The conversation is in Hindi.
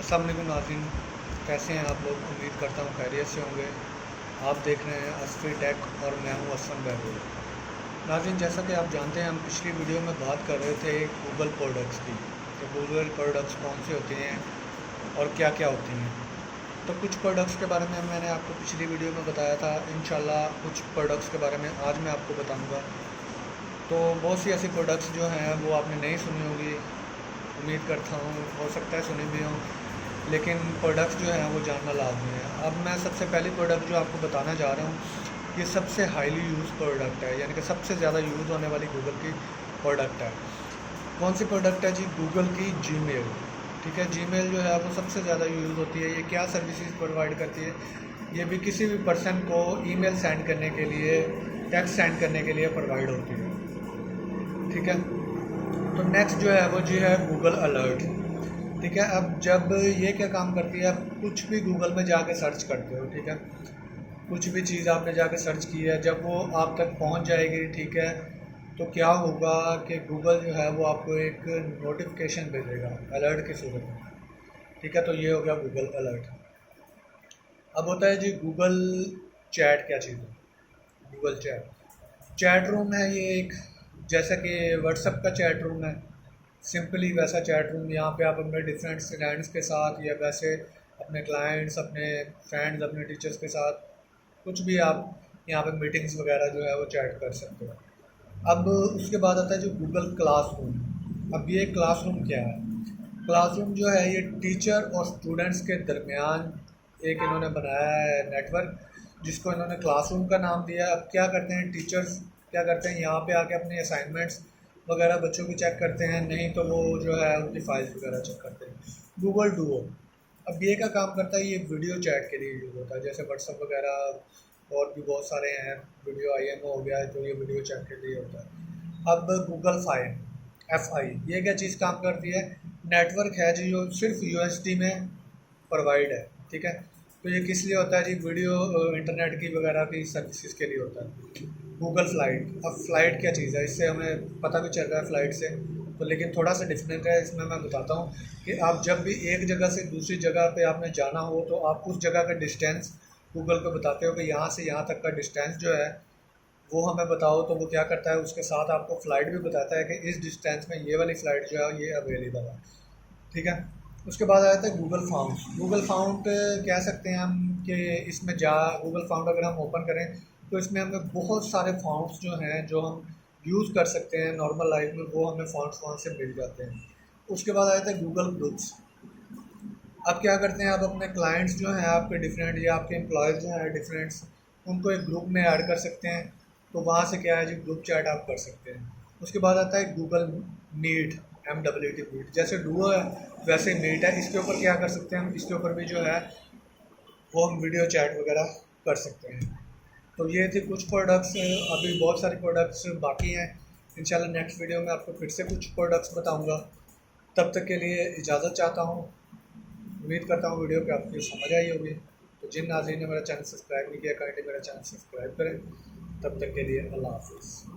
अस्सलाम वालेकुम नाज़रीन, कैसे हैं आप लोग। उम्मीद करता हूँ खैरियत से होंगे। आप देख रहे हैं असफ़ी टेक और मैं हूँ असलम बहबूद। नाज़रीन, जैसा कि आप जानते हैं, हम पिछली वीडियो में बात कर रहे थे गूगल प्रोडक्ट्स की, कि गूगल प्रोडक्ट्स कौन से होते हैं और क्या क्या होती हैं। तो कुछ प्रोडक्ट्स के बारे में मैंने आपको पिछली वीडियो में बताया था। इंशाल्लाह कुछ प्रोडक्ट्स के बारे में आज मैं आपको बताऊँगा। तो बहुत सी ऐसी प्रोडक्ट्स जो हैं वो आपने नहीं सुनी होगी, उम्मीद करता हूँ हो सकता है सुनी भी हों, लेकिन प्रोडक्ट्स जो हैं वो जानना लाजमी है। अब मैं सबसे पहली प्रोडक्ट जो आपको बताना जा रहा हूँ, ये सबसे हाईली यूज़ प्रोडक्ट है, यानी कि सबसे ज़्यादा यूज़ होने वाली गूगल की प्रोडक्ट है। कौन सी प्रोडक्ट है जी? गूगल की जीमेल। ठीक है, जीमेल जो है वो सबसे ज़्यादा यूज़ होती है। ये क्या सर्विसेज प्रोवाइड करती है? ये भी किसी भी पर्सन को ईमेल सेंड करने के लिए, टेक्स्ट सेंड करने के लिए प्रोवाइड होती है। ठीक है, तो नेक्स्ट जो है वो जी है गूगल अलर्ट। ठीक है, अब जब ये क्या काम करती है, आप कुछ भी गूगल में जाके सर्च करते हो, ठीक है, कुछ भी चीज़ आपने जाके सर्च की है, जब वो आप तक पहुंच जाएगी, ठीक है, तो क्या होगा कि गूगल जो है वो आपको एक नोटिफिकेशन भेजेगा अलर्ट की सूरत में। ठीक है, तो ये हो गया गूगल अलर्ट। अब होता है जी गूगल चैट। क्या चीज़ है गूगल चैट? चैट रूम है ये एक, जैसा कि व्हाट्सएप का चैट रूम है, सिंपली वैसा चैट रूम। यहाँ पे आप अपने डिफरेंट स्टूडेंट्स के साथ या वैसे अपने क्लाइंट्स, अपने फ्रेंड्स, अपने टीचर्स के साथ कुछ भी आप यहाँ पे मीटिंग्स वगैरह जो है वो चैट कर सकते हो। अब उसके बाद आता है जो गूगल क्लासरूम। अब ये क्लासरूम क्या है? क्लासरूम जो है ये टीचर और स्टूडेंट्स के दरमियान एक इन्होंने बनाया है नेटवर्क, जिसको इन्होंने क्लासरूम का नाम दिया है। अब क्या करते हैं टीचर्स, क्या करते हैं यहाँ पे आके अपने असाइनमेंट्स वगैरह बच्चों की चेक करते हैं, नहीं तो वो जो है उनकी फाइल्स वगैरह चेक करते हैं। गूगल डुओ, अब ये क्या काम करता है? ये वीडियो चैट के लिए यूज़ होता है, जैसे व्हाट्सअप वगैरह और भी बहुत सारे हैं। वीडियो IMO हो गया, तो ये वीडियो चैट के लिए होता है। अब गूगल FI, ये क्या चीज़ काम करती है? नेटवर्क है जी, जो सिर्फ USD में प्रोवाइड है। ठीक है, तो ये किस लिए होता है जी? वीडियो इंटरनेट की वगैरह की सर्विसेज के लिए होता है। गूगल फ्लाइट, अब फ्लाइट क्या चीज़ है? इससे हमें पता भी चल रहा है फ्लाइट से, तो लेकिन थोड़ा सा डिफरेंट है इसमें। मैं बताता हूँ कि आप जब भी एक जगह से दूसरी जगह पे आपने जाना हो, तो आप उस जगह का डिस्टेंस गूगल पे बताते हो कि यहाँ से यहाँ तक का डिस्टेंस जो है वो हमें बताओ, तो वो क्या करता है, उसके साथ आपको फ़्लाइट भी बताता है कि इस डिस्टेंस में ये वाली फ़्लाइट जो है ये अवेलेबल है। ठीक है, उसके बाद आ जाता है गूगल फाउंड। गूगल फाउंड कह सकते हैं हम कि इसमें गूगल फाउंड अगर हम ओपन करें तो इसमें हमें बहुत सारे फाउंड्स जो हैं जो हम यूज़ कर सकते हैं नॉर्मल लाइफ में, वो हमें फाउंड्स वहाँ से मिल जाते हैं। उसके बाद आ जाता है गूगल ग्रुप्स। अब क्या करते हैं, आप अपने क्लाइंट्स जो हैं आपके डिफरेंट, या आपके एम्प्लॉयज़ जो हैं डिफरेंट्स, उनको एक ग्रुप में ऐड कर सकते हैं। तो वहाँ से क्या है जी, ग्रुप चैट आप कर सकते हैं। उसके बाद आता है गूगल मीट, MWT मीट। जैसे डुओ है वैसे मीट है, इसके ऊपर क्या कर सकते हैं हम, इसके ऊपर भी जो है वो हम वीडियो चैट वगैरह कर सकते हैं। तो ये थी कुछ प्रोडक्ट्स, अभी बहुत सारी प्रोडक्ट्स बाकी हैं। इंशाल्लाह नेक्स्ट वीडियो में आपको फिर से कुछ प्रोडक्ट्स बताऊंगा। तब तक के लिए इजाज़त चाहता हूँ। उम्मीद करता हूँ वीडियो की आपको समझ आई होगी। तो जिन नाज़रीन ने मेरा चैनल सब्सक्राइब नहीं किया, काइंडली मेरा चैनल सब्सक्राइब करें। तब तक के लिए अल्लाह हाफ़िज़।